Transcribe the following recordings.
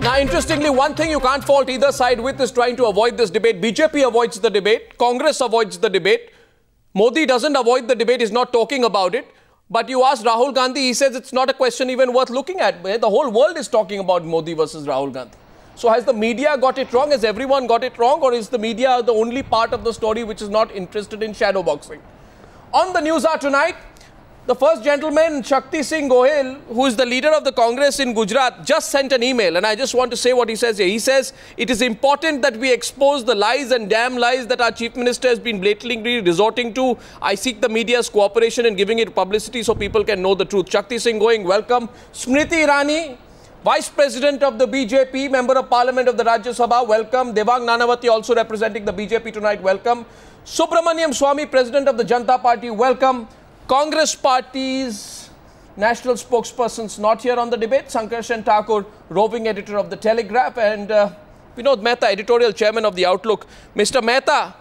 Now, interestingly, one thing you can't fault either side with is trying to avoid this debate. BJP avoids the debate. Congress avoids the debate. Modi doesn't avoid the debate. He's not talking about it. But you ask Rahul Gandhi, he says it's not a question even worth looking at. The whole world is talking about Modi versus Rahul Gandhi. So has the media got it wrong? Has everyone got it wrong? Or is the media the only part of the story which is not interested in shadowboxing? On the news hour tonight, the first gentleman, Shakti Singh Gohil, who is the leader of the Congress in Gujarat, just sent an email. And I just want to say what he says here. He says, it is important that we expose the lies and damn lies that our Chief Minister has been blatantly resorting to. I seek the media's cooperation in giving it publicity so people can know the truth. Shakti Singh Gohil, welcome. Smriti Irani, Vice President of the BJP, Member of Parliament of the Rajya Sabha, welcome. Devang Nanavati, also representing the BJP tonight, welcome. Subramanian Swamy, President of the Janata Party, welcome. Congress Party's national spokespersons not here on the debate. Sankarshan Thakur, roving editor of the Telegraph, and Vinod Mehta, editorial chairman of the Outlook. Mr. Mehta,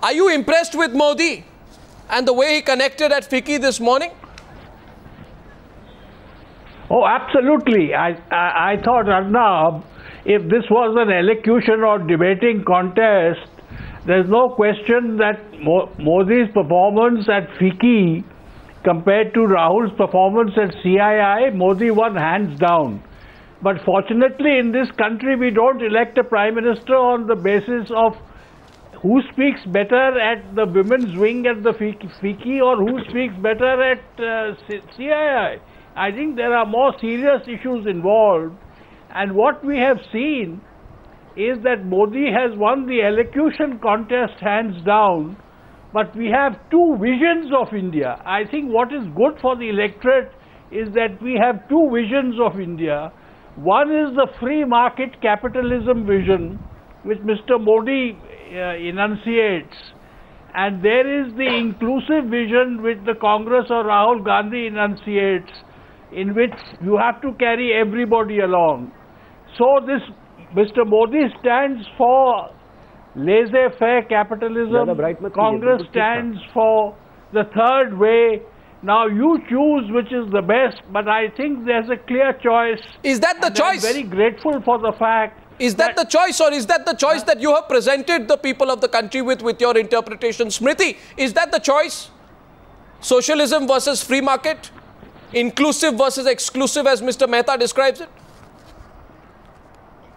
are you impressed with Modi and the way he connected at FICCI this morning? Oh, absolutely. I thought, Arnab, if this was an elocution or debating contest, there's no question that Modi's performance at FICCI compared to Rahul's performance at CII, Modi won hands down. But fortunately in this country we don't elect a Prime Minister on the basis of who speaks better at the women's wing at the FICCI or who speaks better at CII. I think there are more serious issues involved, and what we have seen is that Modi has won the elocution contest hands down, but we have two visions of India. I think what is good for the electorate is that we have two visions of India. One is the free market capitalism vision, which Mr. Modi enunciates, and there is the inclusive vision which the Congress or Rahul Gandhi enunciates, in which you have to carry everybody along. So this Mr. Modi stands for laissez-faire capitalism, Congress stands for the third way. Now you choose which is the best, but I think there's a clear choice. Is that the choice? I'm very grateful for the fact. Is that the choice, or is that the choice that you have presented the people of the country with your interpretation? Smriti, is that the choice? Socialism versus free market? Inclusive versus exclusive, as Mr. Mehta describes it?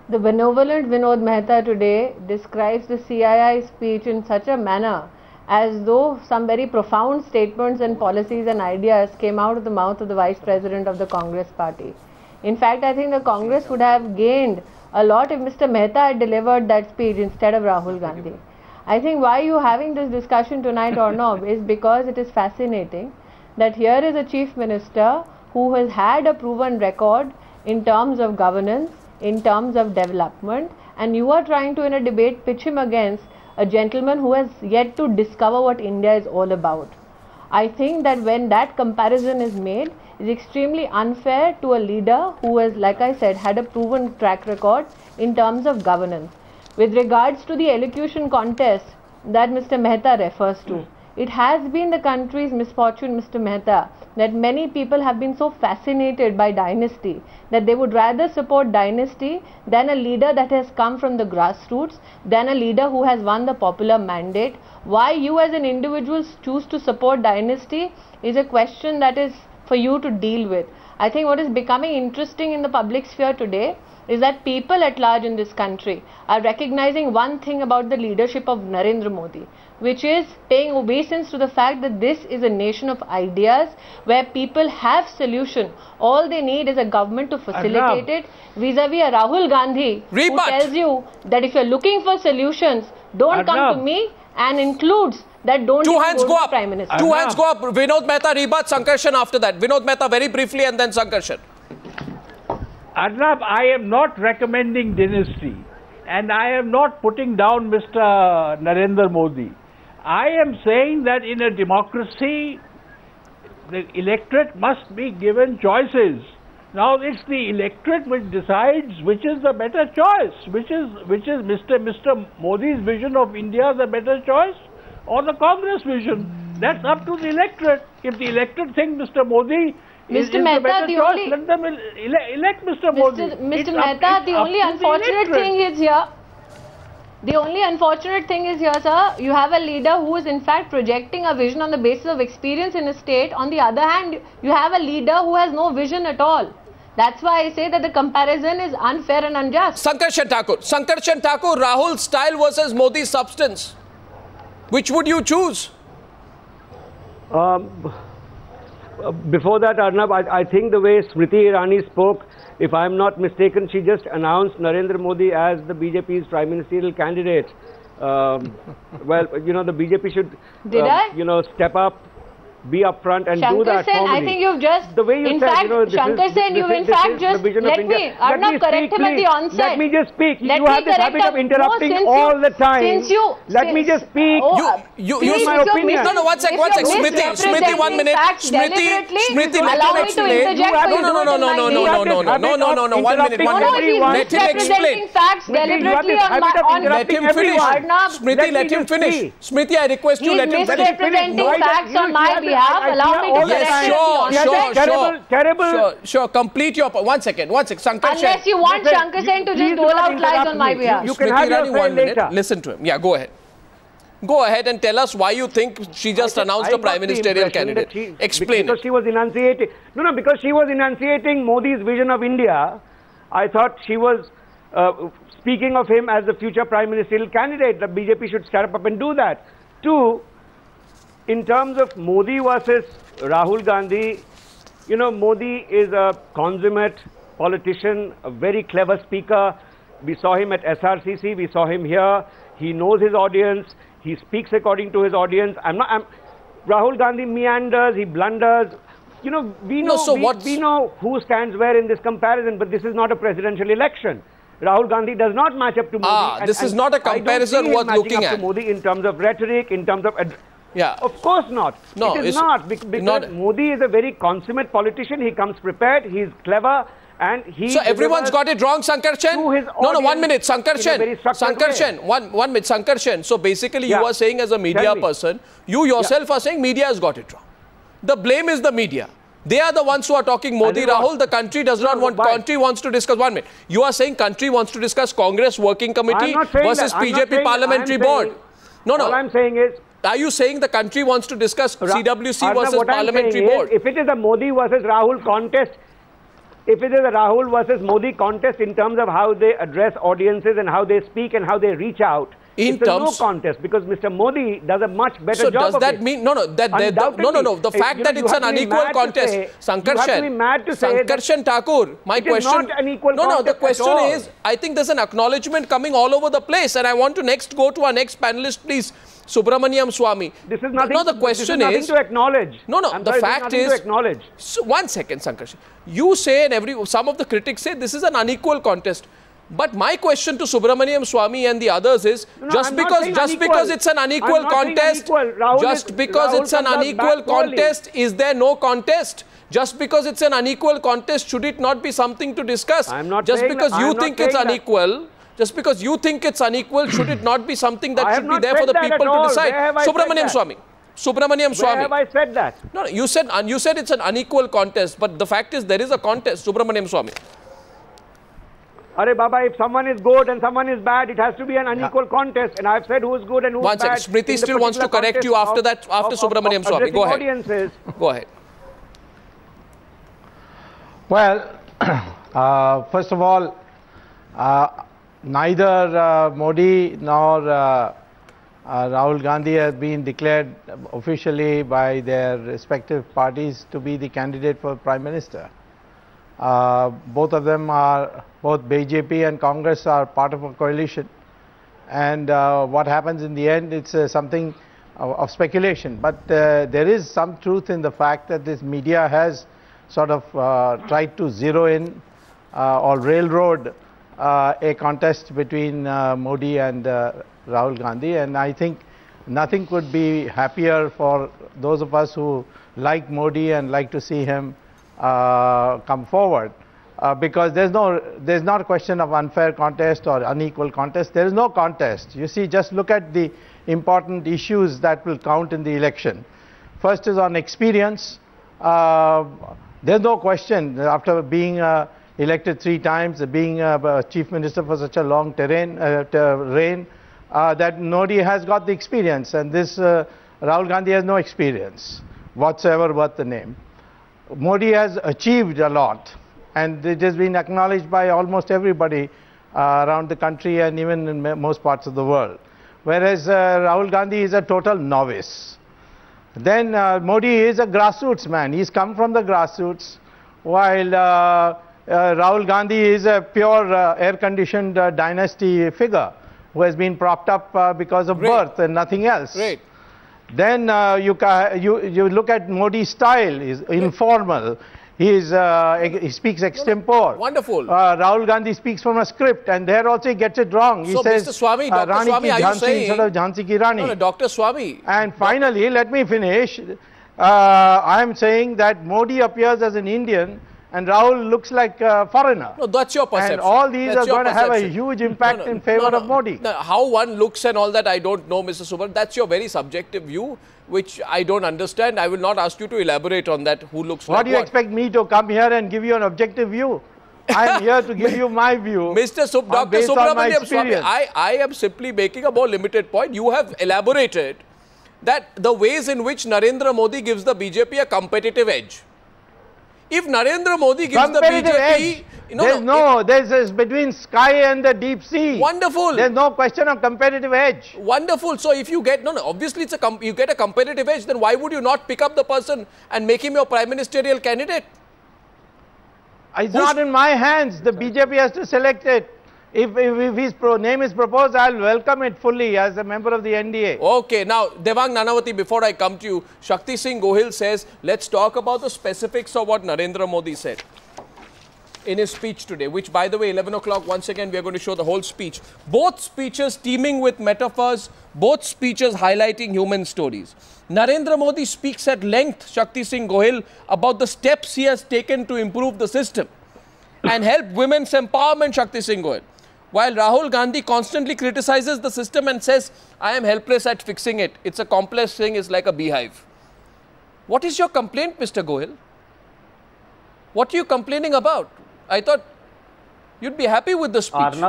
The benevolent Vinod Mehta today describes the CII speech in such a manner as though some very profound statements and policies and ideas came out of the mouth of the Vice President of the Congress Party. In fact, I think the Congress would have gained a lot if Mr. Mehta had delivered that speech instead of Rahul Gandhi. I think why you are having this discussion tonight, Arnab, is because it is fascinating that here is a Chief Minister who has had a proven record in terms of governance, in terms of development, and you are trying to in a debate pitch him against a gentleman who has yet to discover what India is all about. I think that when that comparison is made, it's extremely unfair to a leader who has, like I said, had a proven track record in terms of governance. With regards to the elocution contest that Mr. Mehta refers to, it has been the country's misfortune, Mr. Mehta, that many people have been so fascinated by dynasty that they would rather support dynasty than a leader that has come from the grassroots, than a leader who has won the popular mandate. Why you as an individual choose to support dynasty is a question that is for you to deal with. I think what is becoming interesting in the public sphere today is that people at large in this country are recognizing one thing about the leadership of Narendra Modi, which is paying obeisance to the fact that this is a nation of ideas where people have solution. All they need is a government to facilitate it, vis-a-vis a Rahul Gandhi who tells you that if you're looking for solutions, don't come to me, and includes that don't Two hands go up. Prime Minister. Two hands go up. Vinod Mehta, Rebat, Sankarshan after that. Vinod Mehta very briefly and then Sankarshan. Arnab, I am not recommending dynasty and I am not putting down Mr. Narendra Modi. I am saying that in a democracy, the electorate must be given choices. Now it's the electorate which decides which is the better choice, which is Mr. Modi's vision of India the better choice or the Congress vision. That's up to the electorate. If the electorate thinks Mr. Modi Mr. Mehta, the only... Let them elect Mr. Modi. Mr. Mehta, the only unfortunate thing is here... The only unfortunate thing is here, sir, you have a leader who is in fact projecting a vision on the basis of experience in a state. On the other hand, you have a leader who has no vision at all. That's why I say that the comparison is unfair and unjust. Sankarshan Thakur, Rahul's style versus Modi's substance. Which would you choose? Before that, Arnab, I think the way Smriti Irani spoke, if I am not mistaken, she just announced Narendra Modi as the BJP's prime ministerial candidate. Well, you know, the BJP should, you know, step up, be upfront and do that formally. I think you've just, the way you in said, fact, you know, Shankar Sen, you in fact just, let me, Arnab, correct him at the onset. Let me just speak. You have this habit of interrupting all the time. Let me just speak. You use my opinion. No, one sec. Smriti, 1 minute. Smriti, let him explain. No, 1 minute. Let him explain. Let him finish. Smriti, let him finish. Smriti, I request you let him finish. He's misrepresenting facts on my behalf. Allow me to correct him. Terrible. Sure. Complete your point. 1 second. Sankarshan. Unless you want Shankar Sen to just dole out lies on my behalf. You can have your say 1 minute. later. Listen to him. Yeah, go ahead. Go ahead and tell us why you think she just announced a prime ministerial candidate. Explain because she was enunciating. No, because she was enunciating Modi's vision of India. I thought she was speaking of him as the future prime ministerial candidate. The BJP should step up and do that. 2, in terms of Modi versus Rahul Gandhi, you know, Modi is a consummate politician, a very clever speaker. We saw him at SRCC, we saw him here. He knows his audience. He speaks according to his audience. Rahul Gandhi meanders, he blunders. You know, we know who stands where in this comparison, but this is not a presidential election. Rahul Gandhi does not match up to Modi. This is not a comparison worth looking at. To Modi in terms of rhetoric, in terms of... Yeah. Of course not. No, it is not. Because Modi is a very consummate politician. He comes prepared. He is clever. And he... So everyone's got it wrong, Sankarshan? No, 1 minute, Sankarshan. One minute, Sankarshan. So basically you are saying as a media person, you yourself are saying media has got it wrong. The blame is the media. They are the ones who are talking Modi, Rahul. The country does not want... Country wants to discuss... 1 minute. You are saying country wants to discuss Congress Working Committee versus BJP Parliamentary Board. No. All I'm saying is... Are you saying the country wants to discuss CWC versus Parliamentary Board? If it is a Modi versus Rahul contest, if it is a Rahul versus Modi contest in terms of how they address audiences and how they speak and how they reach out, it's a no contest because Mr. Modi does a much better job. So does that mean no? The fact that it's an unequal contest, Sankarshan Thakur. My question. It's not an equal contest. No. The question is, I think there's an acknowledgement coming all over the place, and I want to next go to our next panelist, please. Subramanian Swamy. This is nothing. No, the question is to acknowledge. No. The fact is. To acknowledge. So 1 second, Sankarshan. You say, and some of the critics say this is an unequal contest. But my question to Subramanian Swamy and the others is, just because it's an unequal contest, is there no contest? Just because it's an unequal contest, should it not be something to discuss? Just because you think it's unequal. Just because you think it's unequal, should it not be something that should be there for the people to decide? Subramanian Swamy. Where have I said that? No, you said it's an unequal contest, but the fact is there is a contest. Subramanian Swamy. Arey Baba, if someone is good and someone is bad, it has to be an unequal contest. And I've said who is good and who is bad. 1 second. Smriti still wants to correct you after that, after Subramanian Swamy. Go ahead. Go ahead. Well, first of all, neither Modi nor Rahul Gandhi has been declared officially by their respective parties to be the candidate for Prime Minister. Both of them are, both BJP and Congress are part of a coalition, and what happens in the end, it's something of speculation. But there is some truth in the fact that this media has sort of tried to zero in or railroad a contest between Modi and Rahul Gandhi, and I think nothing could be happier for those of us who like Modi and like to see him come forward, because there's not a question of unfair contest or unequal contest. There is no contest. You see, just look at the important issues that will count in the election. First is on experience. There's no question, after being elected 3 times, being chief minister for such a long reign, that Modi has got the experience, and this Rahul Gandhi has no experience whatsoever worth the name. Modi has achieved a lot, and it has been acknowledged by almost everybody around the country and even in most parts of the world. Whereas Rahul Gandhi is a total novice. Then Modi is a grassroots man. He's come from the grassroots, while Rahul Gandhi is a pure air-conditioned dynasty figure who has been propped up because of birth and nothing else. Then you look at Modi's style, is informal. He speaks extempore. Wonderful. Rahul Gandhi speaks from a script, and there also he gets it wrong. He says, Mr. Swamy, Dr. Swamy, are you saying... instead of Jhansi ki Rani. No, Dr. Swamy. And finally, let me finish. I am saying that Modi appears as an Indian, and Rahul looks like a foreigner. No, that's your perception. And all these are going to have a huge impact in favor of Modi. No, how one looks and all that, I don't know, Mr. Subramanian. That's your very subjective view, which I don't understand. I will not ask you to elaborate on that, who looks like what. What do you expect me to come here and give you an objective view? I am here to give you my view. Dr. Subramanian Swamy, I am simply making a more limited point. You have elaborated that the ways in which Narendra Modi gives the BJP a competitive edge. If Narendra Modi gives the BJP... There's between sky and the deep sea. Wonderful. There's no question of competitive edge. Wonderful. So if you get, obviously it's you get a competitive edge, then why would you not pick up the person and make him your prime ministerial candidate? It's not in my hands. The BJP has to select it. If his name is proposed, I'll welcome it fully as a member of the NDA. Okay, now Devang Nanavati, before I come to you, Shakti Singh Gohil says, let's talk about the specifics of what Narendra Modi said in his speech today, which, by the way, 11 o'clock, once again, we are going to show the whole speech. Both speeches teeming with metaphors, both speeches highlighting human stories. Narendra Modi speaks at length, Shakti Singh Gohil, about the steps he has taken to improve the system and help women's empowerment, Shakti Singh Gohil. While Rahul Gandhi constantly criticizes the system and says, I am helpless at fixing it. It's a complex thing, it's like a beehive. What is your complaint, Mr. Gohil? What are you complaining about? I thought you'd be happy with the speech.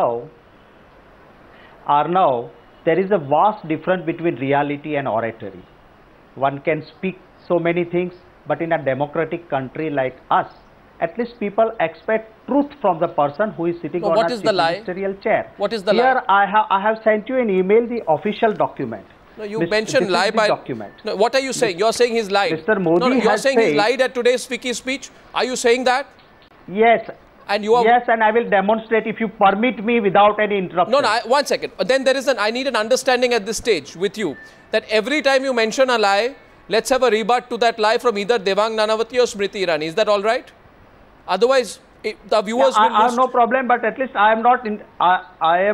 Arnav, there is a vast difference between reality and oratory. One can speak so many things, but in a democratic country like us, at least people expect truth from the person who is sitting on a chief ministerial chair. What is the lie? Here I have sent you an email, the official document. No, you mentioned lie by document. No, what are you saying? You're saying he's lied. Mr. Modi you're saying he's lied at today's FICCI speech. Are you saying that? Yes. And you are... Yes, and I will demonstrate if you permit me without any interruption. No, one second. Then there is I need an understanding at this stage with you that every time you mention a lie, let's have a rebut to that lie from either Devang Nanavati or Smriti Irani. Is that all right? Otherwise, the viewers will I have no problem, but at least I am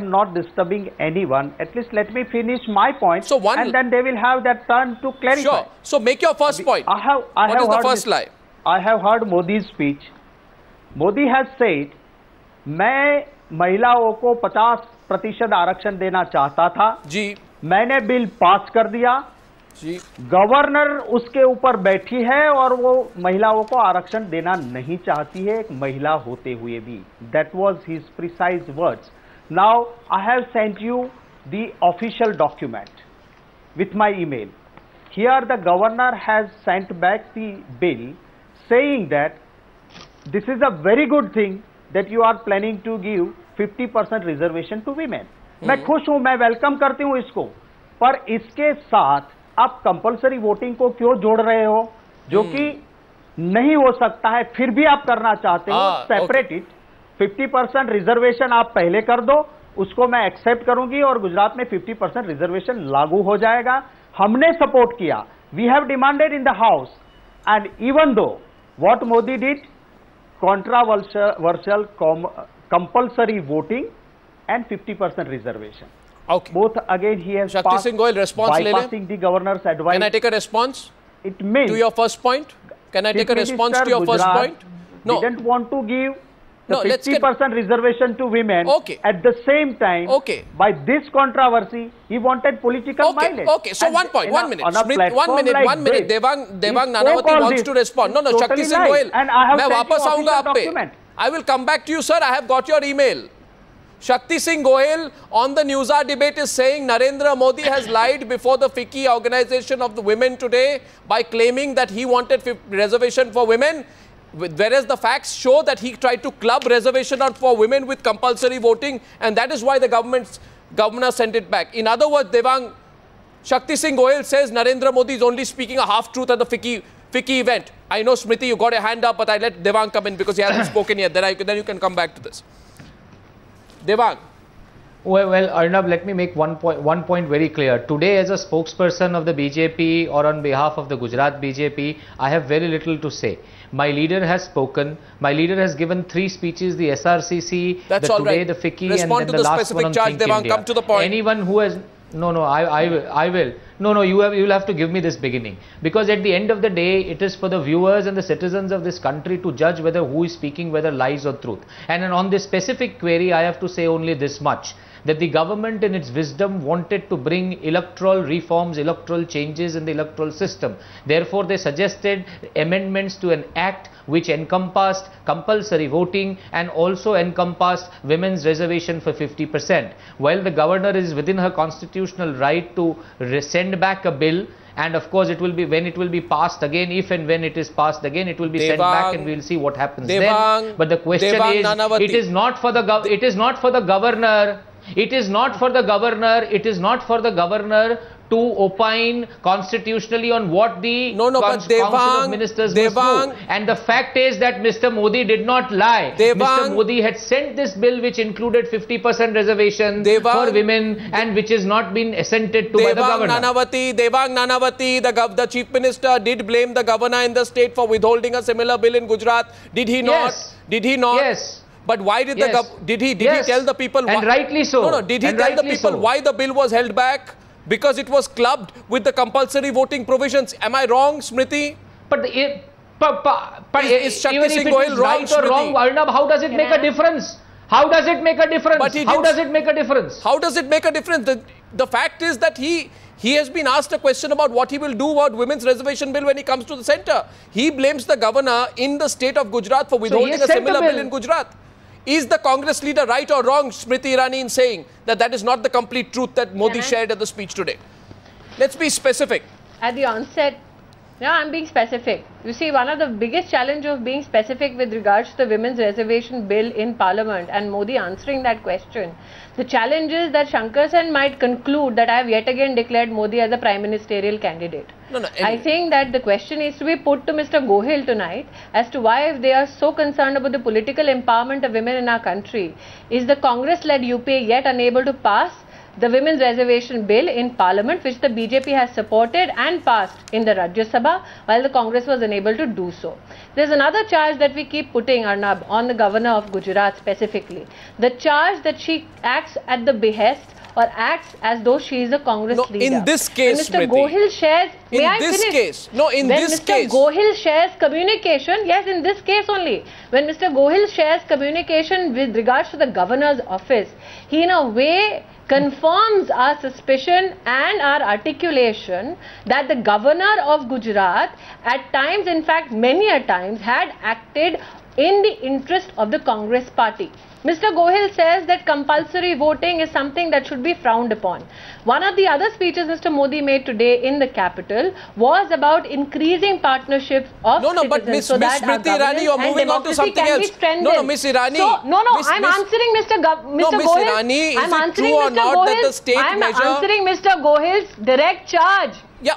not disturbing anyone. At least let me finish my point, and then they will have that turn to clarify. Sure. So make your first point. What is the first lie? I have heard Modi's speech. Modi has said, मैं महिलाओं को 50% आरक्षण देना चाहता था जी, मैंने bill pass कर दिया जी, गवर्नर उसके ऊपर बैठी है और वो महिलाओं को आरक्षण देना नहीं चाहती है एक महिला होते हुए भी. That was his precise words. Now I have sent you the official document with my email. Here the governor has sent back the bill saying that this is a very good thing that you are planning to give 50% reservation to women. मैं खुश हूं, मैं welcome करती हूं इसको, पर इसके साथ आप कंपलसरी वोटिंग को क्यों जोड़ रहे हो, जो कि नहीं हो सकता है, फिर भी आप करना चाहते हो. Separate it. 50% रिजर्वेशन आप पहले कर दो, उसको मैं एक्सेप्ट करूंगी और गुजरात में 50% रिजर्वेशन लागू हो जाएगा. हमने सपोर्ट किया. We have demanded in the house, and even though what Modi did, controversial compulsory voting and 50% reservation. Okay. Both again he has Shakti Singh Gohil, response bypassing the governor's advice. Can I take a response? It means to your first point. Can I take a response to your first point? No. Didn't want to give the 50% reservation to women. Okay. At the same time, okay, by this controversy, he wanted political mileage. Okay, so and 1 minute. Smith, 1 minute, like 1 minute. Devang Nanavati wants to respond. No, totally Shakti Singh Goyal. And I have sent you I will come back to you, sir. I have got your email. Shakti Singh Goyal on the Newsar debate is saying Narendra Modi has lied before the FICCI organization of the women today by claiming that he wanted reservation for women, whereas the facts show that he tried to club reservation for women with compulsory voting, and that is why the governor sent it back. In other words, Devang, Shakti Singh Goyal says Narendra Modi is only speaking a half-truth at the FICCI event. I know, Smriti, you got a hand up, but I let Devang come in because he hasn't spoken yet. Then you can come back to this. Devang. Well, Arnab, let me make one point very clear. Today, as a spokesperson of the BJP or on behalf of the Gujarat BJP, I have very little to say. My leader has spoken. My leader has given 3 speeches, the SRCC, the Today, the FICCI, and then the last one on Think India. Come to the point. Anyone who has... No, I will. No, you will have to give me this beginning. Because at the end of the day, it is for the viewers and the citizens of this country to judge whether who is speaking, whether lies or truth. And on this specific query, I have to say only this much. That the government in its wisdom wanted to bring electoral reforms, electoral changes in the electoral system. Therefore, they suggested amendments to an act which encompassed compulsory voting and also encompassed women's reservation for 50%. While the governor is within her constitutional right to send back a bill, and of course it will be when it will be passed again, if and when it is passed again, it will be sent back and we will see what happens then. But the question is, it is not for the governor. It is not for the governor to opine constitutionally on what the Council of Ministers must do. And the fact is that Mr. Modi did not lie. Mr. Modi had sent this bill which included 50% reservation for women and which has not been assented to by the governor. Devang Nanavati, the Chief Minister did blame the governor in the state for withholding a similar bill in Gujarat. Did he not? Yes. Did he not? Yes. But why did did he tell the people why? And rightly so. No, did he tell the people why the bill was held back? Because it was clubbed with the compulsory voting provisions. Am I wrong, Smriti? But is Shakti Singh Goyal right or wrong, Arnab, how does it make a difference? How does it make a difference? How does it make a difference? How does it make a difference? The fact is that he has been asked a question about what he will do about women's reservation bill when he comes to the centre. He blames the governor in the state of Gujarat for withholding a similar bill in Gujarat. Is the Congress leader right or wrong, Smriti Irani, in saying that that is not the complete truth that Modi shared at the speech today? Let's be specific. At the onset, I'm being specific. You see, one of the biggest challenges of being specific with regards to the women's reservation bill in Parliament and Modi answering that question, the challenge is that Shankar Sen might conclude that I have yet again declared Modi as a prime ministerial candidate. I think that the question is to be put to Mr. Gohil tonight as to why, if they are so concerned about the political empowerment of women in our country, is the Congress-led UPA yet unable to pass the women's reservation bill in Parliament, which the BJP has supported and passed in the Rajya Sabha, while the Congress was unable to do so. There's another charge that we keep putting, Arnab, on the governor of Gujarat specifically. The charge that she acts at the behest or acts as though she is a Congress leader. In this case, Mr. Gohil shares... In this case. When Mr. Gohil shares communication, yes, in this case only. When Mr. Gohil shares communication with regards to the governor's office, he in a way confirms our suspicion and our articulation that the governor of Gujarat at times, in fact many a times, had acted in the interest of the Congress party. Mr. Gohil says that compulsory voting is something that should be frowned upon. One of the other speeches Mr. Modi made today in the capital was about increasing partnerships of citizens. But Miss Smriti Irani, you're moving on to something else. Miss Irani. I'm answering Mr. Gohil. I'm answering Mr. Gohil's direct charge. Yeah,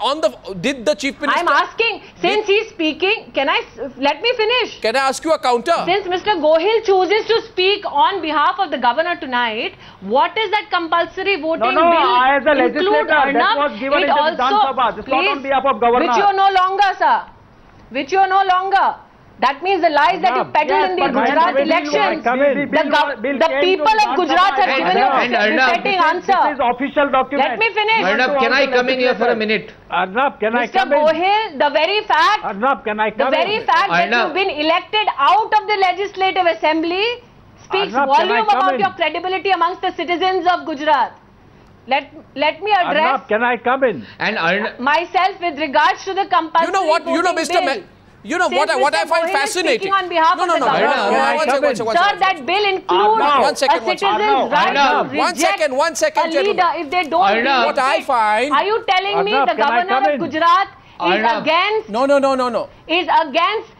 did the Chief Minister... I'm asking, since he's speaking, let me finish. Can I ask you a counter? Since Mr. Gohil chooses to speak on behalf of the governor tonight, what is that compulsory voting bill as a legislator, that was given in the Vidhan Sabha. This is not on behalf of governor. Which you no longer, sir. Which you no longer. That means the lies that you peddled in the Gujarat elections, the people of Gujarat have given you a dissenting answer. This is official document. Let me finish. Arnab, can I come in here for a minute? Arnab, can I come Mr. Gohil, the very fact, Arnab, can I come the very fact that you've been elected out of the Legislative Assembly speaks volume about your credibility amongst the citizens of Gujarat. Let me address Arnab, can I come in? And myself with regards to the compulsory You know what, bill. You know what I find fascinating. On behalf of the government. Sir, that bill includes a citizen's right to reject a leader if they don't do what I find. Are you telling me the governor of Gujarat is against? No. Is against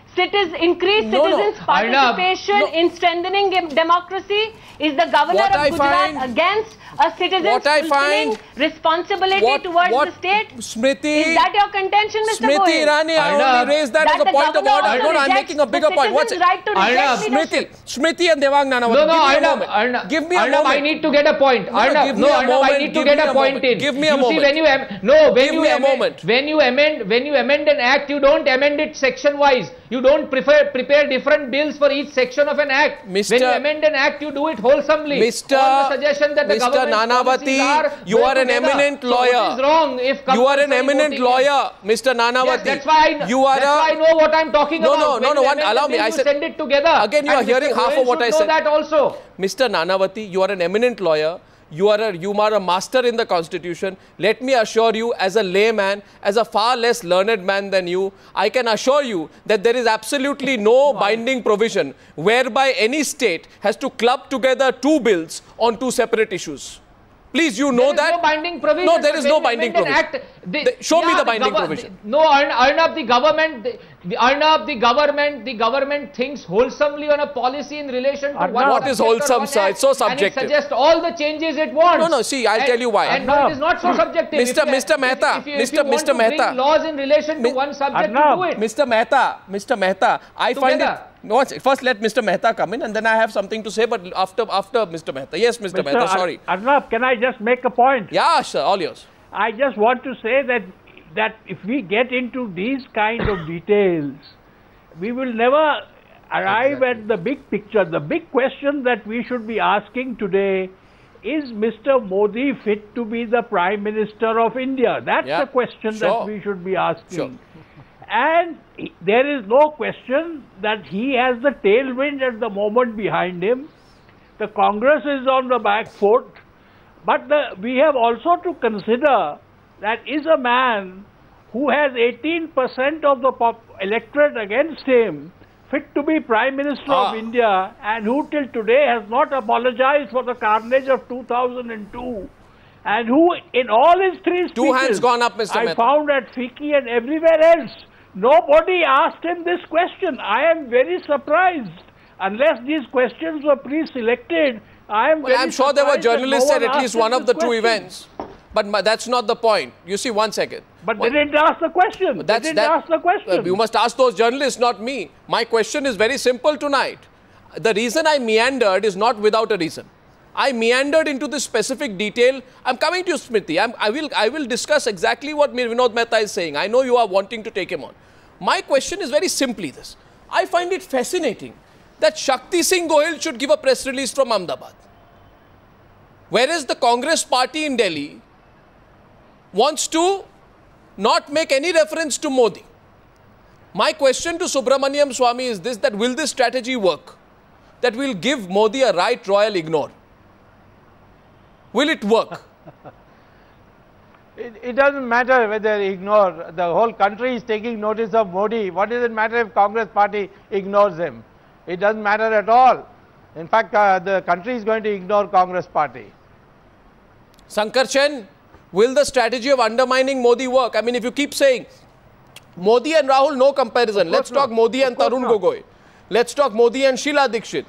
increased citizens' participation in strengthening democracy? Is the governor of Gujarat against a citizen's fulfilling responsibility towards the state? Smriti, is that your contention, Mr. Smriti Irani, I only raised that as a point of order. No, I'm making a bigger point. What's it? Right to Smriti and Devang Nanavati. Give me a moment. I need to get a point. I need to get a point in. Give me a moment. When you amend an act, you don't amend it section wise. You don't prepare different bills for each section of an act. When you amend an act, you do it wholesomely. Mr. Nanavati, you are an eminent lawyer. You are an eminent lawyer, Mr. Nanavati. That's why I know what I'm talking about. No, allow me. I said, send it together. Again, you are hearing half of what I said. That also. Mr. Nanavati, you are an eminent lawyer. You are a master in the constitution. Let me assure you, as a layman, as a far less learned man than you, I can assure you that there is absolutely no binding provision whereby any state has to club together two bills on two separate issues. Please, you know that. There is no binding provision. No, there is no binding provision. Show me the binding provision. No, Arnab, the government thinks wholesomely on a policy in relation to what is wholesome, sir? It's so subjective. And it suggests all the changes it wants. No, see, I'll tell you why. And it is not so subjective. Mr. Mehta, if you want to bring laws in relation to one subject, you do it. Mr. Mehta, I find it. No, first let Mr. Mehta come in and then I have something to say, but after Mr. Mehta. Yes, Mr. Mehta, sorry. Arnab, can I just make a point? Yeah, sir, all yours. I just want to say that if we get into these kind of details, we will never arrive at the big picture. The big question that we should be asking today is Mr. Modi fit to be the Prime Minister of India? That's the question that we should be asking. Sure. And there is no question that he has the tailwind at the moment behind him. The Congress is on the back foot. But we have also to consider that is a man who has 18% of the electorate against him, fit to be Prime Minister of India, and who till today has not apologized for the carnage of 2002. And who in all his three speeches, 2 hands gone up, Mr. Mehta. I found at FICCI and everywhere else, nobody asked him this question. I am very surprised. Unless these questions were pre-selected, I'm sure there were journalists at least one of the two events. But that's not the point. You see, one second. But they didn't ask the question. They didn't ask the question. You must ask those journalists, not me. My question is very simple tonight. The reason I meandered is not without a reason. I meandered into this specific detail. I'm coming to you, Smriti. I will discuss exactly what Vinod Mehta is saying. I know you are wanting to take him on. My question is very simply this. I find it fascinating that Shakti Singh Gohil should give a press release from Ahmedabad, whereas the Congress party in Delhi wants to not make any reference to Modi. My question to Subramanian Swamy is this, that will this strategy work? That will give Modi a right royal ignore? Will it work? It doesn't matter whether ignore. The whole country is taking notice of Modi. What does it matter if Congress party ignores him? It doesn't matter at all. In fact, the country is going to ignore Congress party. Sankar Chen, will the strategy of undermining Modi work? I mean, if you keep saying Modi and Rahul, no comparison. Let's talk Modi and Tarun Gogoi. Let's talk Modi and Sheila Dikshit.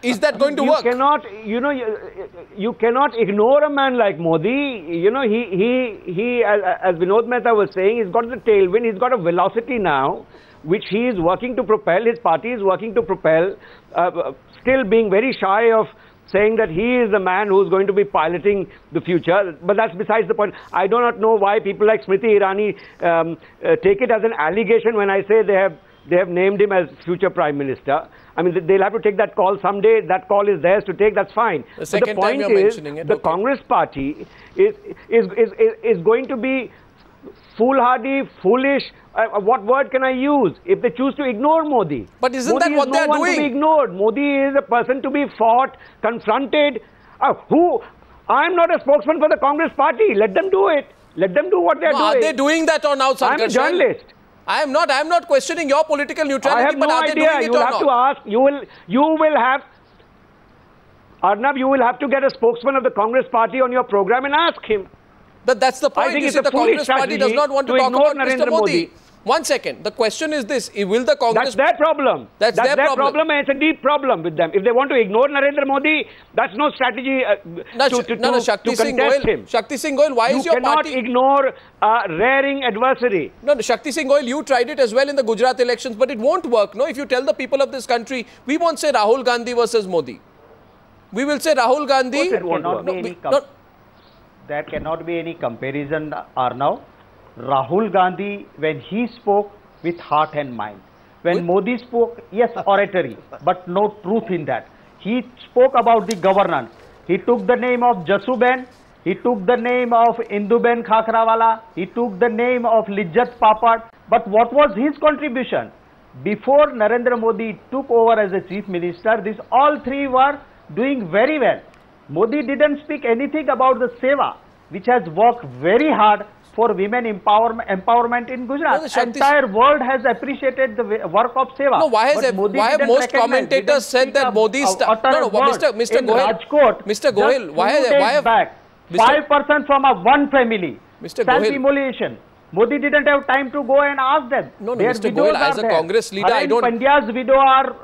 Is that going to work? You cannot ignore a man like Modi. You know, he as Vinod Mehta was saying, he's got the tailwind. He's got a velocity now, which he is working to propel. His party is working to propel, still being very shy of saying that he is the man who's going to be piloting the future. But that's besides the point. I do not know why people like Smriti Irani take it as an allegation when I say they have named him as future Prime Minister. I mean, they'll have to take that call someday. That call is theirs to take. That's fine. The second time you're mentioning it, the Congress party is going to be foolhardy, foolish. What word can I use? If they choose to ignore Modi. But isn't that what they're doing? Modi is no one to be ignored. Modi is a person to be fought, confronted. I'm not a spokesman for the Congress party. Let them do it. Let them do what they're doing. Are they doing that or not, Sankarshan? I'm a journalist. I am not questioning your political neutrality. I have no idea. You will have to ask. You will have. Arnab, you will have to get a spokesman of the Congress party on your program and ask him. But that's the point. I think You see, the Congress party does not want to talk about Mr. Modi. 1 second. The question is this. Will the Congress... That's their problem. That's their problem, and it's a deep problem with them. If they want to ignore Narendra Modi, that's no strategy to contest him. Shakti Singh Goyal, why is your party... You cannot ignore a raring adversary. No, Shakti Singh Goyal, you tried it as well in the Gujarat elections, but it won't work. No, if you tell the people of this country, we won't say Rahul Gandhi versus Modi. We will say Rahul Gandhi... There cannot be any comparison, Arnav. Rahul Gandhi, when he spoke with heart and mind. When Modi spoke, yes, oratory, but no truth in that. He spoke about the governance. He took the name of Jasuben, he took the name of Induben Khakrawala, he took the name of Lijjat Papad. But what was his contribution? Before Narendra Modi took over as a chief minister, these all three were doing very well. Modi didn't speak anything about the Seva, which has worked very hard for women empowerment in Gujarat. No, the entire world has appreciated the work of Seva. No, why have most commentators said that Modi's... Mr. Gohil, why have... 5% from one family. Mr. Gohil. Self-immolation. Modi didn't have time to go and ask them. No, Mr. Gohil, as a Congress leader, I don't... Pandya's widow are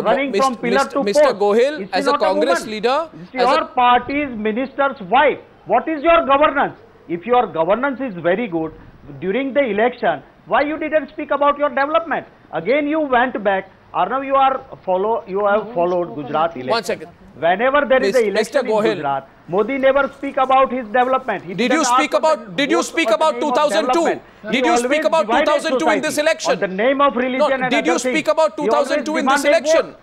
running from pillar to post. Mr. Gohil, as a Congress leader... Your party's minister's wife. What is your governance? If your governance is very good during the election, why you didn't speak about your development? Again, you went back. Arnav, you have followed Gujarat election. 1 second. Whenever there is an election in Gujarat, Modi never speak about his development. Did you speak about 2002? Did you speak about 2002 in this election? The name of religion and did you speak about 2002 in this election?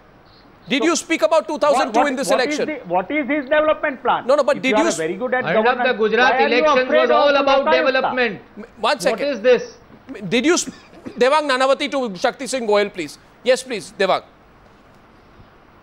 Did you speak about 2002 in this election? What is his development plan? No, but did you... very good at governance. The Gujarat election was all about development. 1 second. What is this? Did you... Devang Nanavati to Shakti Singh Goyal, please. Yes, please, Devang.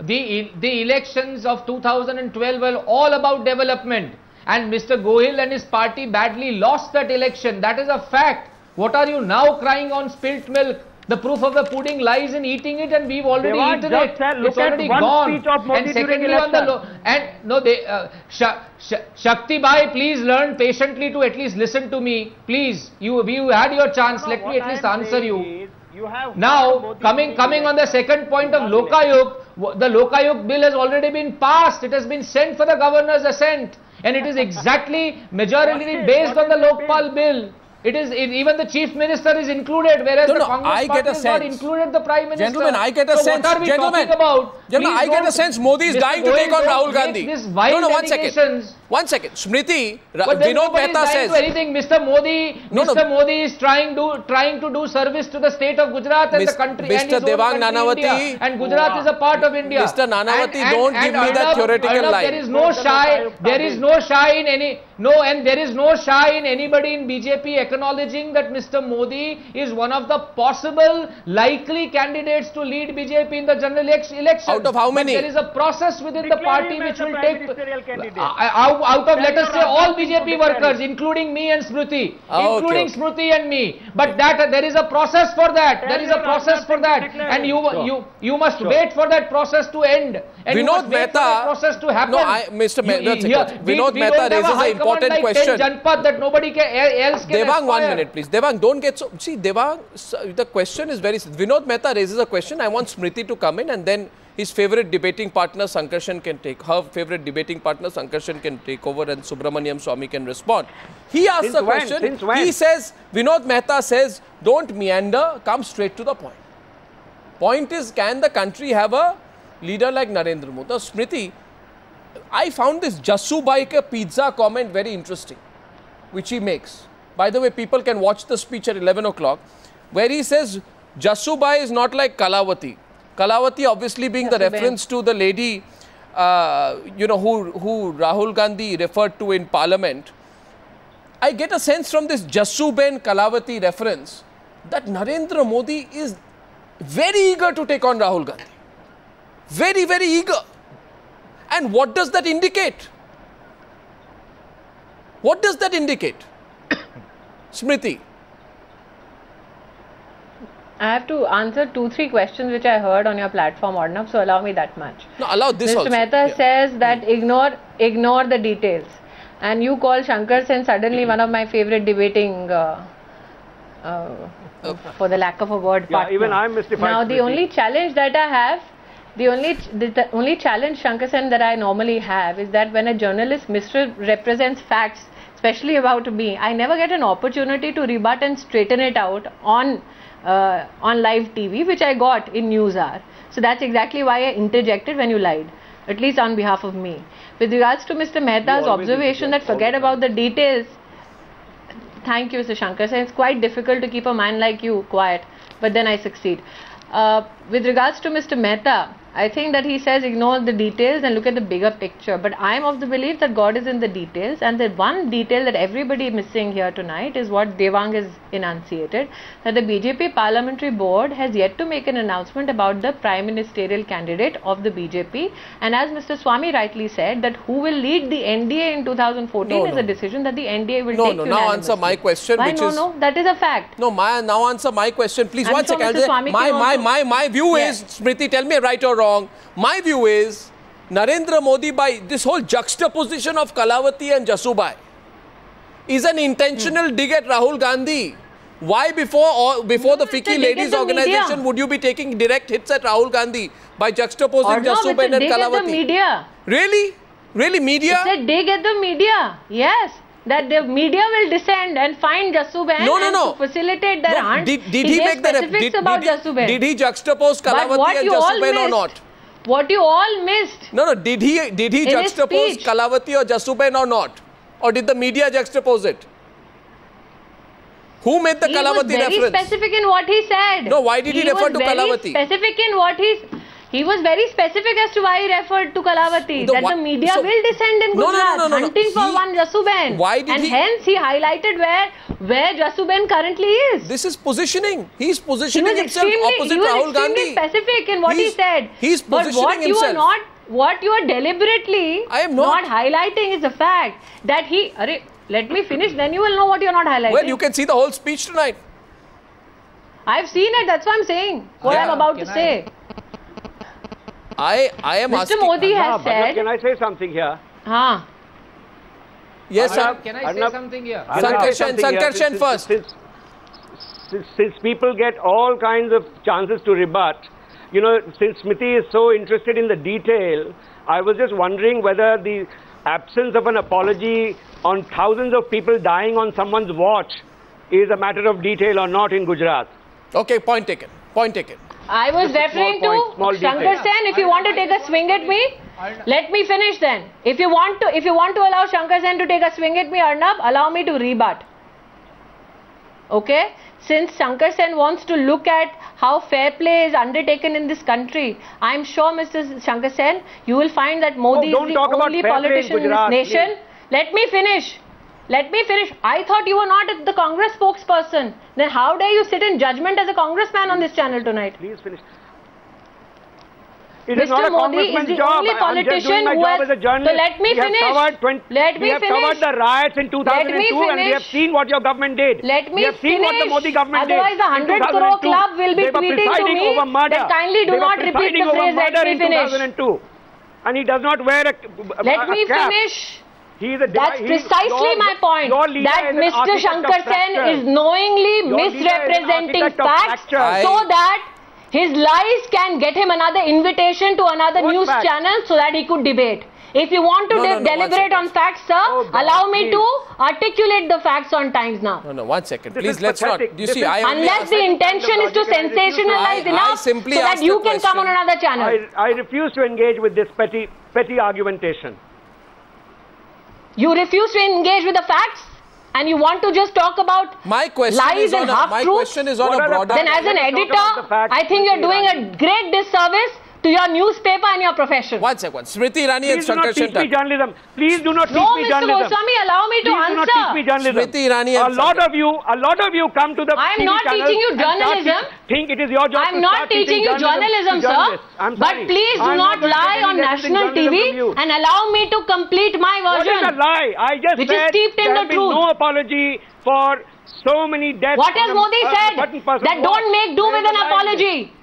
The elections of 2012 were all about development. And Mr. Gohil and his party badly lost that election. That is a fact. What are you now crying on spilt milk? The proof of the pudding lies in eating it, and we've already eaten it. It's already gone. And secondly, on the Shakti Bhai, please learn patiently to at least listen to me. Please, you had your chance. Let me at least answer you. Now, coming on the second point of Lokayuk, the Lokayuk bill has already been passed. It has been sent for the governor's assent, and it is exactly majority based on the Lokpal bill. It is even the chief minister is included, whereas the Congress party has not included the prime minister. Gentlemen, I get a sense. What are we talking about? Gentlemen, I get a sense Modi is dying to take on Rahul Gandhi. No, 1 second. 1 second. Smriti, Vinod Mehta says. Mr. Modi is trying to do service to the state of Gujarat and the country. Mr. Devang Nanavati. And Gujarat is a part of India. Mr. Nanavati, don't give me that theoretical line. There is no shy in anybody in BJP acknowledging that Mr. Modi is one of the possible likely candidates to lead BJP in the general election. Out of how many? But there is a process within the party which will take out of, let us say, all BJP workers, including me and Smriti, Smriti and me. But there is a process for that. There is a process for that, and you must wait for that process to end. And Vinod Mehta, process to happen. Vinod Mehta raises an important question. That nobody else can. Devang, 1 minute, please. Devang, don't get so... See, Devang, the question is very... Vinod Mehta raises a question. I want Smriti to come in, and then his favorite debating partner, Sankarshan, can take... Her favorite debating partner, Sankarshan, can take over, and Subramanian Swamy can respond. He asks a question. He says, Vinod Mehta says, don't meander, come straight to the point. Point is, can the country have a leader like Narendra Modi? Smriti, I found this Jassubai ka pizza comment very interesting, which he makes. By the way, people can watch the speech at 11 o'clock, where he says Jassubai is not like Kalavati. Kalavati obviously being the reference to the lady, you know, who Rahul Gandhi referred to in Parliament. I get a sense from this Jassuben Kalavati reference that Narendra Modi is very eager to take on Rahul Gandhi. Very, very eager. And what does that indicate? What does that indicate? Smriti. I have to answer 2-3 questions which I heard on your platform, Arnab, so allow me that much. No, allow this Mr. also. Mehta says that ignore the details. And you call Shankar Sen suddenly one of my favorite debating, for the lack of a word, partner. Even I'm mystified. Now, the only challenge that I have, the only challenge, Shankar Sen, that I normally have is that when a journalist misrepresents facts, especially about me, I never get an opportunity to rebut and straighten it out on live TV, which I got in News Hour. So that's exactly why I interjected when you lied, at least on behalf of me. With regards to Mr. Mehta's observation that forget about the details, thank you, Mr. Shankar Sen. It's quite difficult to keep a man like you quiet, but then I succeed. With regards to Mr. Mehta, I think that he says ignore the details and look at the bigger picture. But I am of the belief that God is in the details, and the one detail that everybody is missing here tonight is what Devang has enunciated, that the BJP Parliamentary Board has yet to make an announcement about the Prime Ministerial candidate of the BJP. And as Mr. Swamy rightly said, that who will lead the NDA in 2014 is a decision that the NDA will take. Now answer my question. Why? No, that is a fact. No, now answer my question, please. I'm One sure second. My view is, Smriti, tell me right or wrong. My view is Narendra Modi, by this whole juxtaposition of Kalavati and Jassubai, is an intentional dig at Rahul Gandhi. Why before the FICCI ladies organization would you be taking direct hits at Rahul Gandhi by juxtaposing Jassubai and Kalavati? Media. Really? Really, media? It's a dig at the media. Yes. That the media will descend and find Jassubai and to facilitate their hunt. Did he make the specifics about Jassubai? Did he juxtapose Kalavati and Jassubai or not? What you all missed. No, did he juxtapose Kalavati or Jassubai or not? Or did the media juxtapose it? Who made the Kalavati reference? He was very specific in what he said. No, why did he refer to Kalavati? Specific in what he was very specific as to why he referred to Kalavati. That the media will descend in Gujarat, hunting for one Jassubai. And hence he highlighted where Jassubai currently is. This is positioning. He's positioning himself opposite Rahul Gandhi. He was extremely specific in what he said. He's positioning himself. What you are deliberately not highlighting is the fact that he... let me finish, then you will know what you are not highlighting. Well, you can see the whole speech tonight. I've seen it, that's what I'm saying. What I'm about to say. I am asking... Mr. Modi has said... Can I say something here? Yes, sir. Can I say something here? Sankarshan first. Since people get all kinds of chances to rebut, you know, since Smriti is so interested in the detail, I was just wondering whether the absence of an apology on thousands of people dying on someone's watch is a matter of detail or not in Gujarat. Okay, point taken. Point taken. I was referring to Shankar Sen. If you want to take a swing at me, let me finish then. If you want to allow Shankar Sen to take a swing at me, Arnab, allow me to rebut. Okay? Since Shankar Sen wants to look at how fair play is undertaken in this country, I am sure, Mr. Shankar Sen, you will find that Modi is the only politician in this nation. Let me finish. Let me finish. I thought you were not the Congress spokesperson. Then how dare you sit in judgment as a congressman on this channel tonight? Please finish. It is not a congressman's job. I'm just doing my job as a journalist. So let me finish. We have covered the riots in 2002 and we have seen what your government did. We have seen what the Modi government did. Otherwise the 100 crore club will be tweeting to me that kindly do not repeat the phrase let me finish. And he does not wear a Let me finish. That's precisely my point, that Mr. Shankar Sen is knowingly misrepresenting facts so that his lies can get him another invitation to another news channel so that he could debate. If you want to deliberate on facts, sir, allow me to articulate the facts on times now. No, 1 second. Please, let's not. You see, unless the intention is to sensationalize enough so that you can come on another channel. I refuse to engage with this petty argumentation. You refuse to engage with the facts? And you want to just talk about lies and half-truths? Then as an editor, I think you're doing a great disservice to your newspaper and your profession. 1 second. Smriti Irani and Shankar Please do not teach me journalism. Please do not teach me journalism. No, Mr. Goswami, allow me to answer. Please do not teach me journalism. Smriti Irani and a lot of you come to the I am TV not teaching you journalism. Think it is your job. I am not teaching you journalism, sir. But please do not lie on national TV and allow me to complete my version. What is a lie? I just which is steeped in the truth. No apology for so many deaths. What has Modi said? That don't make do with an apology.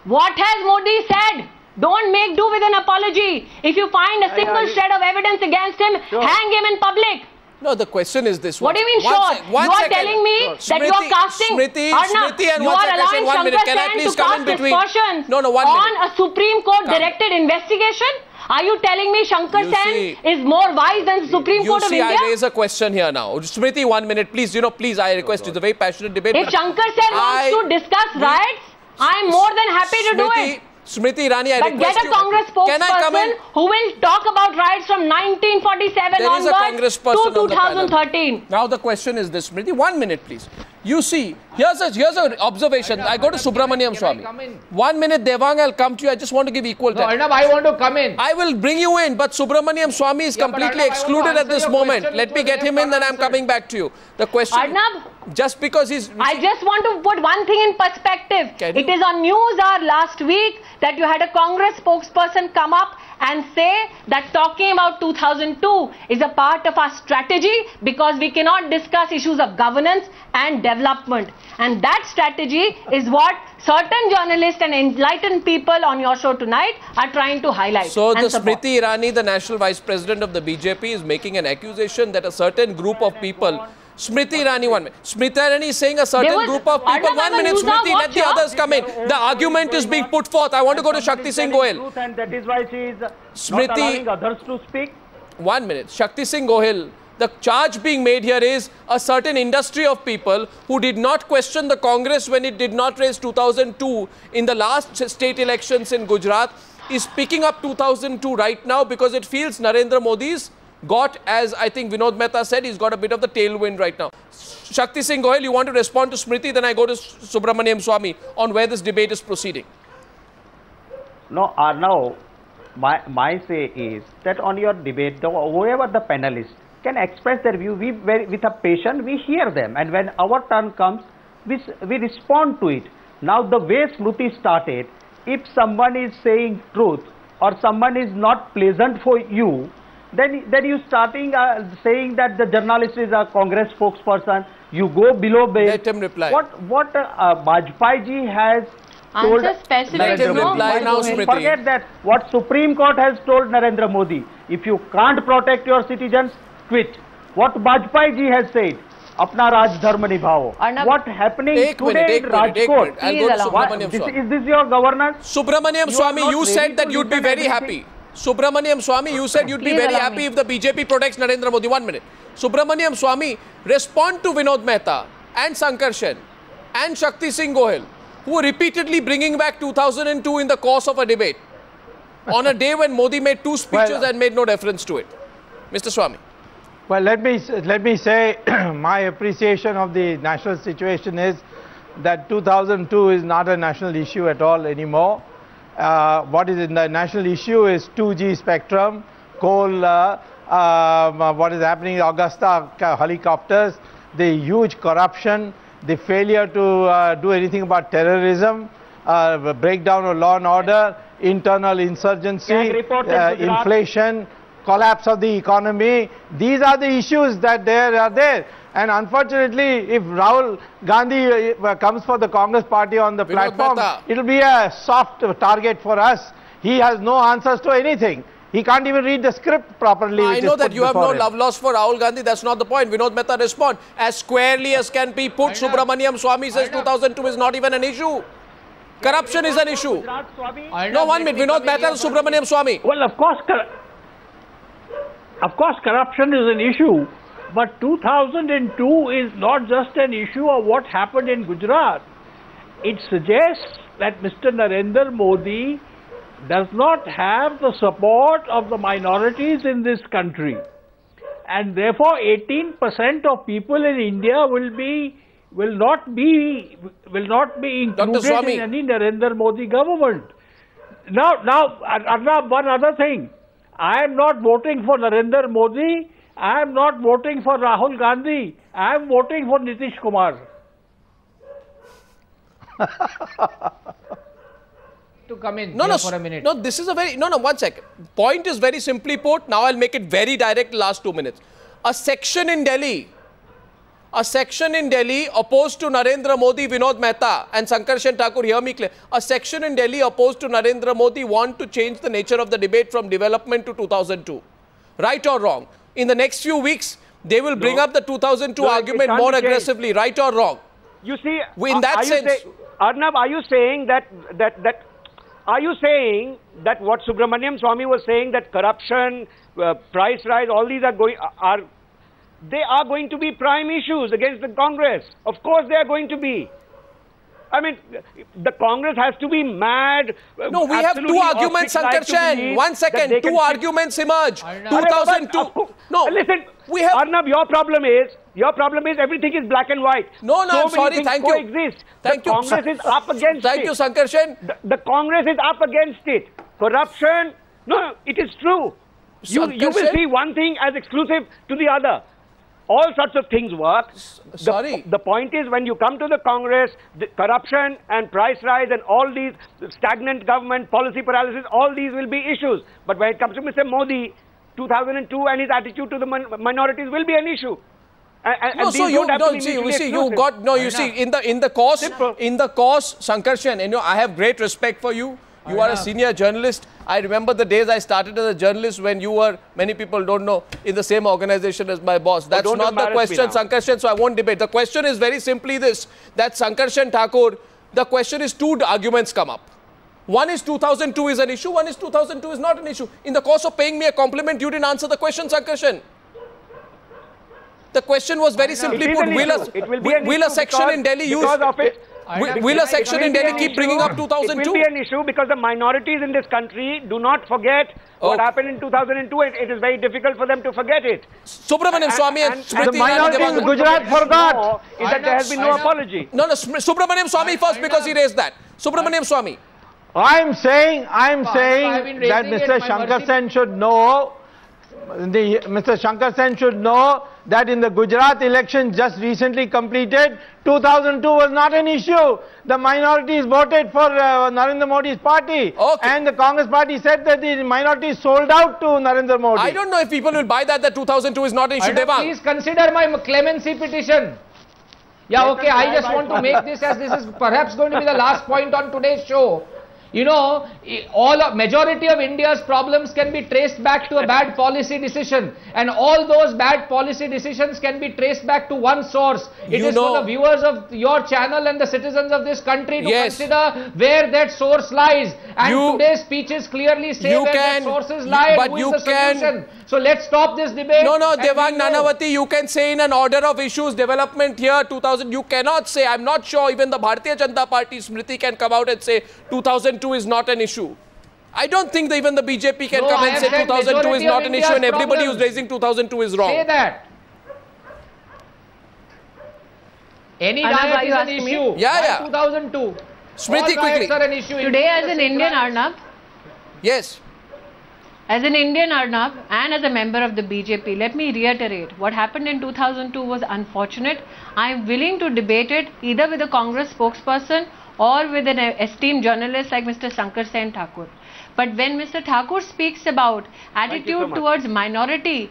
What has Modi said? Don't make do with an apology. If you find a single shred of evidence against him, hang him in public. No, the question is this. What do you mean sure? You are telling me that you are casting Smriti and you are allowing Shankar Sen to cast aspersions on a Supreme Court directed investigation? Are you telling me Shankar Sen is more wise than the Supreme Court of India? I raise a question here now. Smriti, 1 minute, please. Please, I request. It's a very passionate debate. If Shankar Sen wants to discuss riots, I am more than happy to do it. Smriti Irani, I request get a Congress spokesperson who will talk about riots from 1947 onwards to 2013. Now the question is this, Smriti, 1 minute please. You see, here's an observation. I go to Subramanian Swamy. 1 minute, Devang, I'll come to you. I just want to give equal time. No, I want to come in. I will bring you in, but Subramanian Swamy is completely excluded at this moment. Let me get him in, then I'm coming back to you. The question... Arnab, just because he's... I just want to put one thing in perspective. It is on NewsHour last week that you had a Congress spokesperson come up and say that talking about 2002 is a part of our strategy because we cannot discuss issues of governance and development. And that strategy is what certain journalists and enlightened people on your show tonight are trying to highlight. So the Smriti Irani, the National Vice President of the BJP, is making an accusation that a certain group of people... Smriti Irani, 1 minute. Smriti Irani is saying a certain group of people. 1 minute, Smriti, let the others come in. The argument is being put forth. I want to go to Shakti Singh Gohil. And that is why she is not allowing others to speak. 1 minute. Shakti Singh Gohil. The charge being made here is a certain industry of people who did not question the Congress when it did not raise 2002 in the last state elections in Gujarat is picking up 2002 right now because it feels Narendra Modi's got, as I think Vinod Mehta said, he's got a bit of the tailwind right now. Shakti Singh Gohil, you want to respond to Smriti, then I go to Subramanian Swamy on where this debate is proceeding. No, Arnav, my say is that on your debate, whoever the panelists can express their view, with a patient, we hear them. And when our turn comes, we respond to it. Now, the way Smriti started, if someone is saying truth or someone is not pleasant for you, then you starting saying that the journalist is a Congress spokesperson, you go below bail. Let him reply. What Bajpai ji has told... Let him reply now, Smriti. Forget that. What Supreme Court has told Narendra Modi, if you can't protect your citizens, quit. What Bajpai ji has said, apna Raj Dharma nibhao. What happening today in Rajkot? I'll go to Subramanian Swamy. Is this your governance? Subramanian Swamy, you said that you'd be very happy. Subramanian Swamy, you said you'd be very happy if the BJP protects Narendra Modi. 1 minute. Subramanian Swamy, respond to Vinod Mehta and Shankar Sen and Shakti Singh Gohil, who were repeatedly bringing back 2002 in the course of a debate on a day when Modi made 2 speeches and made no reference to it. Mr. Swamy. Well, let me say my appreciation of the national situation is that 2002 is not a national issue at all anymore. What is in the national issue is 2G spectrum, coal, what is happening in Augusta helicopters, the huge corruption, the failure to do anything about terrorism, breakdown of law and order, internal insurgency, inflation, collapse of the economy. These are the issues that are there. And unfortunately, if Rahul Gandhi comes for the Congress party on the platform, it will be a soft target for us. He has no answers to anything. He can't even read the script properly. I know that you have no love lost for Rahul Gandhi. That's not the point. Vinod Mehta respond as squarely as can be put. Subramanian Swamy says 2002 is not even an issue. Corruption is an issue. No, 1 minute. Vinod Mehta and Subramanian Swamy. Well, of course, of course, corruption is an issue, but 2002 is not just an issue of what happened in Gujarat. It suggests that Mr. Narendra Modi does not have the support of the minorities in this country, and therefore 18% of people in India will not be included in any Narendra Modi government. Now, Arnab, one other thing. I am not voting for Narendra Modi. I am not voting for Rahul Gandhi. I am voting for Nitish Kumar. To come in for a minute. No, this is a very, one second. Point is very simply put. Now I'll make it very direct last 2 minutes. A section in Delhi opposed to Narendra Modi, Vinod Mehta and Sankarshan Thakur, hear me clear. A section in Delhi opposed to Narendra Modi want to change the nature of the debate from development to 2002. Right or wrong? In the next few weeks, they will bring up the 2002 argument more aggressively. Right or wrong? You see, in that sense, Arnab, are you saying that what Subramanian Swamy was saying, that corruption, price rise, all these are going to be prime issues against the Congress? Of course they are going to be. I mean, the Congress has to be mad. No, we have two arguments, Sankarshan. 1 second, two arguments emerge. 2002. No, listen, we have. Arnab, your problem is everything is black and white. No, I'm sorry. Thank you. Coexist. Thank the you. Congress is up against it. Thank you, Sankarshan. The Congress is up against it. Corruption. No, it is true. You will see one thing as exclusive to the other. All sorts of things work. The point is, when you come to the Congress, the corruption and price rise and all these stagnant government, policy paralysis, all these will be issues. But when it comes to Mr. Modi, 2002 and his attitude to the minorities will be an issue. In the course, Sankarshan, I have great respect for you. You are a senior journalist. I remember the days I started as a journalist when you were, many people don't know, in the same organization as my boss. That's not the question, Sankarshan, so I won't debate. The question is very simply this, that Sankarshan Thakur, the question is two arguments come up. One is 2002 is an issue, one is 2002 is not an issue. In the course of paying me a compliment, you didn't answer the question, Sankarshan. The question was very simply put, will a section in Delhi use... Will a section in Delhi keep bringing up 2002? It will be an issue because the minorities in this country do not forget what happened in 2002. It is very difficult for them to forget it. Subramanian Swamy and the minorities in Gujarat forgot. Is that there has been no apology. No, Subramanian Swamy first because he raised that. Subramanian Swamy. I'm saying that Mr. Sankarshan should know. Mr. Sankarshan should know that in the Gujarat election just recently completed, 2002 was not an issue. The minorities voted for Narendra Modi's party. And the Congress party said that the minorities sold out to Narendra Modi. I don't know if people will buy that 2002 is not an issue. Please consider my clemency petition. Yeah, okay, I just want to make this as this is perhaps going to be the last point on today's show. You know, majority of India's problems can be traced back to a bad policy decision, and all those bad policy decisions can be traced back to one source. It is for the viewers of your channel and the citizens of this country to consider where that source lies. And today's speeches clearly say where that sources lie and who is the solution. So let's stop this debate. No, Devang Nanavati, you can say in an order of issues, development here, 2000. You cannot say, I'm not sure even the Bharatiya Janata Party Smriti can come out and say 2002 is not an issue. I don't think that even the BJP can come and say 2002 is not an issue and everybody who's raising 2002 is wrong. Say that. Any riot is an issue. Yeah. 2002. Smriti, quickly. Are an issue. Today as an Indian, Arnab. Yes. As an Indian, Arnab, and as a member of the BJP, let me reiterate, what happened in 2002 was unfortunate. I am willing to debate it either with a Congress spokesperson or with an esteemed journalist like Mr. Sankarshan Thakur. But when Mr. Thakur speaks about attitude towards minority,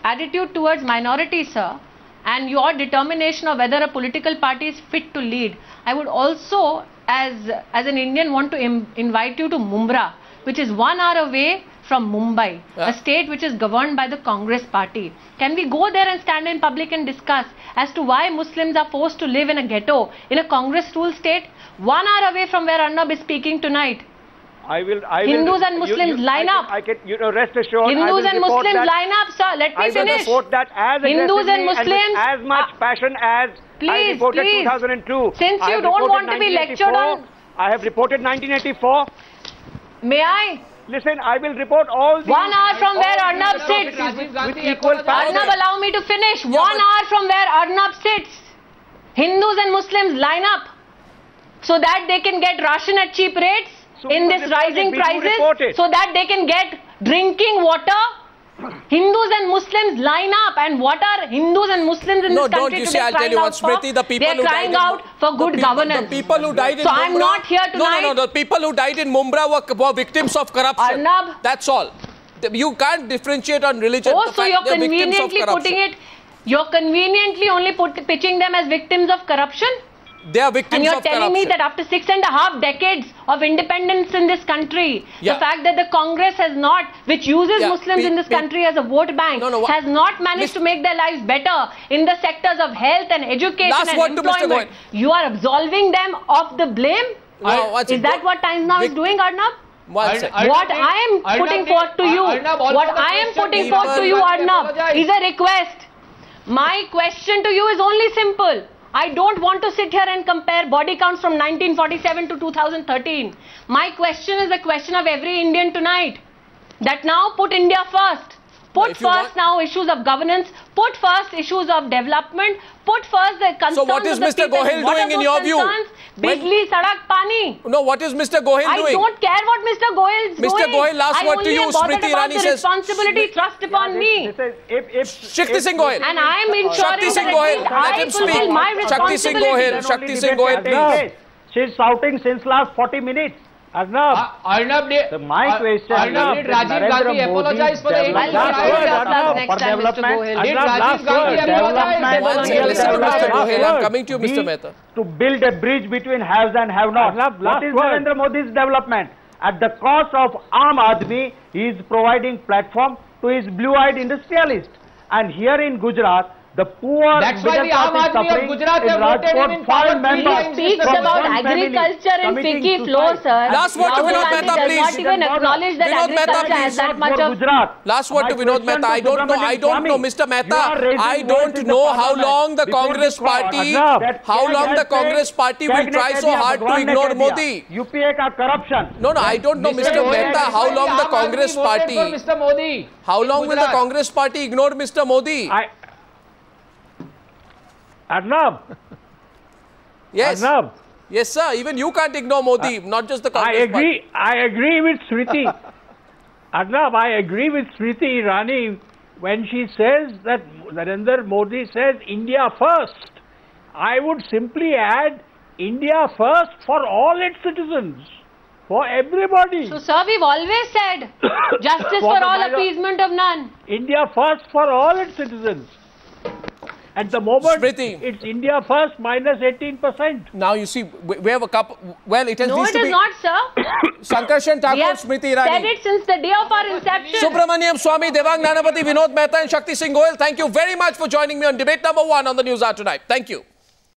sir, and your determination of whether a political party is fit to lead, I would also, as an Indian, want to invite you to Mumbai, which is 1 hour away from Mumbai, a state which is governed by the Congress party. Can we go there and stand in public and discuss as to why Muslims are forced to live in a ghetto in a Congress ruled state 1 hour away from where Arnab is speaking tonight? Hindus and Muslims line up. I can, rest assured. Hindus and Muslims line up, sir. Let me finish. I will report that as Hindus and Muslims, as much passion as I reported 2002. Since you don't want to be lectured on, I have reported 1984. May I? Listen, I will report all these. 1 hour from where Arnab sits. With equal passion. Arnab, allow me to finish. 1 hour from where Arnab sits. Hindus and Muslims line up so that they can get ration at cheap rates in this rising prices, so that they can get drinking water. Hindus and Muslims line up, and what are Hindus and Muslims in this country today crying out for? They are crying out for good governance. The people who died in Mumbai, I'm not here tonight. No. The people who died in Mumbai were victims of corruption. Arnab, that's all. You can't differentiate on religion. Oh, so you're conveniently putting it. You're conveniently only pitching them as victims of corruption? They are victims of corruption. And you're telling me that after 6.5 decades of independence in this country, the fact that the Congress has not, which uses Muslims in this country as a vote bank, has not managed to make their lives better in the sectors of health and education and employment. You are absolving them of the blame? Is that what Times Now is doing, Arnab? What I am putting forth to you, Arnab, is a request. My question to you is only simple. I don't want to sit here and compare body counts from 1947 to 2013. My question is the question of every Indian tonight. That now put India first. Put first now issues of governance. Put first issues of development. Put first the concerns of the people. So what is Mr. Gohil doing in your view? Bijli, sadak, pani. No, what is Mr. Gohil doing? I don't care what Mr. Gohil is doing. Mr. Gohil, last word to you. Smriti Irani says. Responsibility thrust upon me. Shakti Singh Gohil. And I am ensuring that I fulfill my responsibility. Shakti Singh Gohil. She's shouting since last 40 minutes. Arnab, my question is, did Rajiv Gandhi apologize for the development? Did Rajiv Gandhi apologize? I'm coming to you, Mr. Mehta. To build a bridge between haves and have-nots. What is Narendra Modi's development? At the cost of Aam Aadmi, he is providing platform to his blue-eyed industrialists. And here in Gujarat, the poor, that's why the Aam Aadmi of Gujarat have voted him in power. He speaks about agriculture and FICCI flow, sir. Last word to Vinod Mehta, please. Does not even acknowledge that agriculture has that much of... Last word to Vinod Mehta. I don't know, Mr. Mehta. I don't know how long the Congress party, will try so hard to ignore Modi. UPA ka corruption. No, I don't know, Mr. Mehta, how long the Congress party, how long will the Congress party ignore Mr. Modi? Arnab. Yes. Arnab. Yes, sir. Even you can't ignore Modi, not just the Congress party. I agree with Smriti. Arnab, I agree with Smriti Irani when she says that Narendra Modi says India first. I would simply add India first for all its citizens. For everybody. So, sir, we've always said justice for all, appeasement of none. India first for all its citizens. At the moment, Smriti, it's India first minus 18%. Now you see, we have a couple. Well, it has no, it is not, sir. Sankarshan Thakur, Smriti Irani. Said it since the day of our inception. Subramanian Swamy, Devang Nanavati, Vinod Mehta, and Shakti Singh Gohil. Thank you very much for joining me on debate number 1 on the News Hour tonight. Thank you.